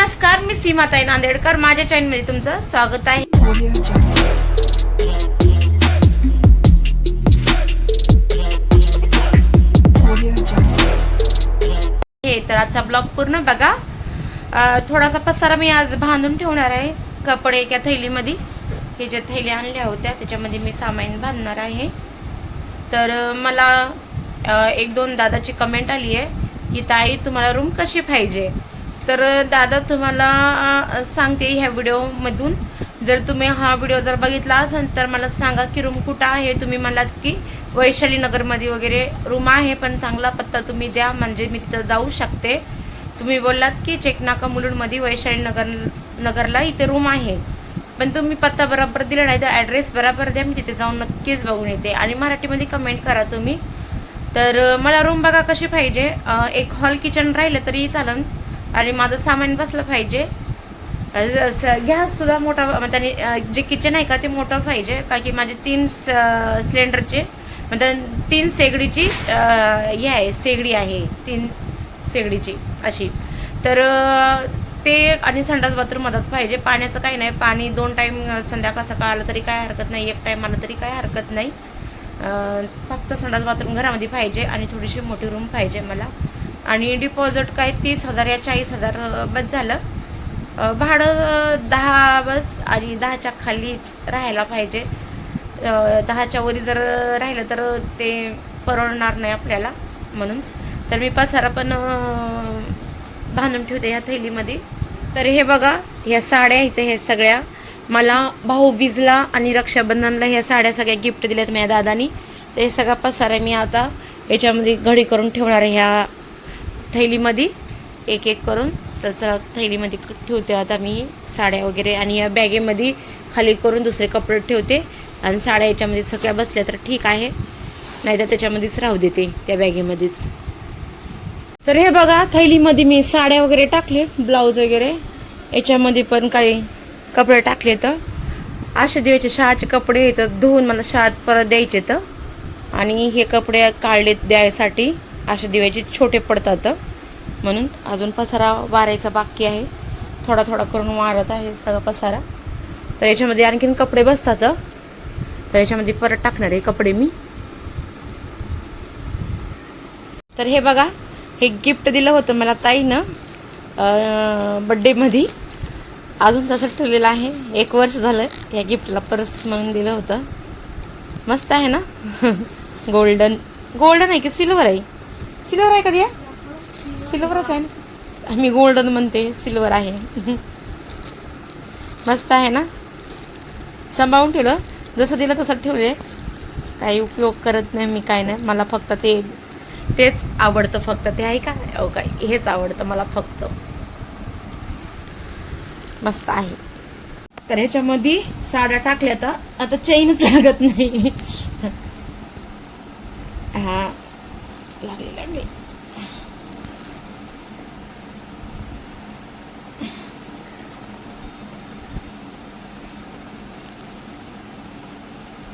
नमस्कार, मी सीमाताई नांदेडकर. माझ्या चॅनलमध्ये तुमचं स्वागत आहे. हे तर आजचा ब्लॉग पूर्ण बघा. थोडासा पसारा मी आज बांधून ठेवणार आहे. कपडे एका थैलीमध्ये, हे ज्या थैल्या आणल्या होत्या त्याच्यामध्ये मी सामान बांधणार आहे. तर मला एक दोन दादाची कमेंट आली आहे की ताई तुम्हाला रूम कशी पाहिजे. तर दादा तुम्हाला सांगते ह्या व्हिडिओमधून, जर तुम्ही हा व्हिडिओ जर बघितला असेल तर मला सांगा की रूम कुठं आहे. तुम्ही म्हणालात की वैशाली नगरमध्ये वगैरे रूम आहे, पण चांगला पत्ता तुम्ही द्या म्हणजे मी तिथं जाऊ शकते. तुम्ही बोललात की चेकनाका मुलुंडमध्ये वैशाली नगरला इथे रूम आहे, पण तुम्ही पत्ता बरोबर दिला नाही तर ॲड्रेस बरोबर द्या, मी तिथे जाऊन नक्कीच बघून येते. आणि मराठीमध्ये कमेंट करा तुम्ही. तर मला रूम बघा कशी पाहिजे. एक हॉल किचन राहिलं तरी चालेल आणि माझं सामान बसलं पाहिजे. गॅस सुद्धा मोठा, त्याने जे किचन आहे का ते मोठं पाहिजे, का की माझे 3 सिलेंडरचे म्हणजे 3 शेगडीची हे आहे, शेगडी आहे 3 शेगडीची अशी. तर ते आणि संडास बाथरूम मदत पाहिजे. पाण्याचं काही नाही, पाणी 2 टाईम संध्याकाळ सकाळ आलं तरी काय हरकत नाही, 1 टाईम आलं तरी काय हरकत नाही. फक्त संडास बाथरूम घरामध्ये पाहिजे आणि थोडीशी मोठी रूम पाहिजे मला. आणि डिपॉझिट काय 30,000 या 40,000 बस झालं. भाडं 10 बस आणि 10च्या खालीच राहायला पाहिजे. 10च्या वरी जर राहिलं तर ते परवडणार नाही आपल्याला, म्हणून तर मी पसारा पण बांधून ठेवते ह्या थैलीमध्ये. तर हे बघा, ह्या साड्या इथे हे सगळ्या मला भाऊबीजला आणि रक्षाबंधनला ह्या साड्या सगळ्या गिफ्ट दिल्यात माझ्या दादानी. तर हे सगळा पसारा मी आता याच्यामध्ये घडी करून ठेवणार आहे ह्या थैलीमध्ये एक एक करून. त्याचा थैलीमध्ये ठेवते आता मी साड्या वगैरे, आणि या बॅगेमध्ये खाली करून दुसरे कपडे ठेवते आणि साड्या याच्यामध्ये सगळ्या बसल्या तर ठीक आहे, नाहीतर त्याच्यामध्येच राहू देते त्या बॅगेमध्येच. तर हे बघा, थैलीमध्ये मी साड्या वगैरे टाकले, ब्लाऊज वगैरे याच्यामध्ये पण काही कपडे टाकले. तर असे द्यायचे शाळेचे कपडे येतात धुवून, मला शाळेत परत द्यायचे. तर आणि हे कपडे काढलेत द्यायसाठी, असे दिवायचे छोटे पडतात म्हणून. अजून पसारा वारायचा बाकी आहे, थोडा थोडा करून वारत आहे सगळा पसारा. तर याच्यामध्ये आणखीन कपडे बसतात, तर याच्यामध्ये परत टाकणार आहे कपडे मी. तर हे बघा, हे गिफ्ट दिलं होतं मला ताईनं बड्डेमध्ये, अजून तसं ठेवलेलं आहे. 1 वर्ष झालं या गिफ्टला पर्स म्हणून दिलं होतं. मस्त आहे ना. गोल्डन आहे की सिल्वर आहे? सिल्वर आहे कधी? सिल्वरच आहे ना, मी गोल्डन म्हणते, सिल्वर आहे. मस्त आहे ना. सांभाळून ठेवलं, जसं दिलं तसं ठेवले, काही उपयोग करत नाही मी, काय नाही. मला फक्त तेच आवडतं, फक्त ते आहे का काय हेच आवडतं मला फक्त. मस्त आहे. तर ह्याच्यामध्ये साड्या टाकल्या तर आता चेनच लागत नाही. हा लागले.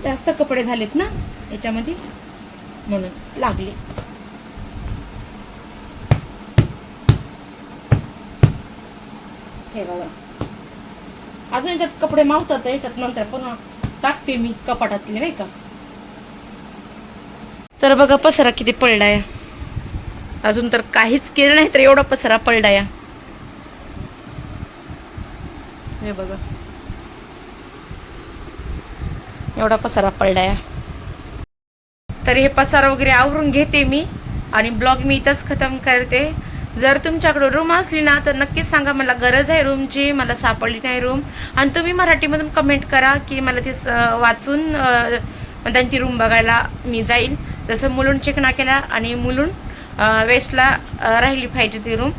जास्त कपडे झालेत ना याच्यामध्ये, म्हणून लागले. हे बघा, अजून याच्यात कपडे मावतात, याच्यात नंतर पुन्हा टाकते मी कपाटातले, नाही का. तर बघा पसारा किती पडलाय, अजून तर काहीच केलं नाही तर एवढा पसारा पडलाय. हे बघा, एवढा पसारा पडलाय. तर हे पसारा वगैरे आवरून घेते मी आणि ब्लॉग मी इथंच खतम करते. जर तुमच्याकडे रूम असली ना तर नक्कीच सांगा, मला गरज आहे रूमची, मला सापडली नाही रूम. आणि तुम्ही मराठीमधून कमेंट करा की मला ते वाचून त्यांची रूम बघायला मी जाईन. जसं मुलुंड चेकनाक्याला आणि मुलुंड वेस्टला राहिली पाहिजे ती रूम,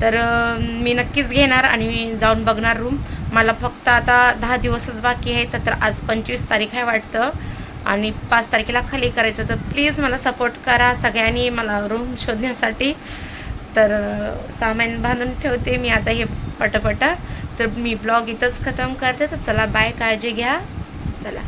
तर मी नक्कीच घेणार आणि मी जाऊन बघणार रूम. मला फक्त आता 10 दिवसच बाकी आहे. तर आज 25 तारीख आहे वाटतं आणि 5 तारखेला खाली करायचं. तर प्लीज मला सपोर्ट करा सगळ्यांनी मला रूम शोधण्यासाठी. तर सामान बांधून ठेवते मी आता हे पटापटा. तर मी ब्लॉग इथंच खतम करते. तर चला बाय, काळजी घ्या, चला.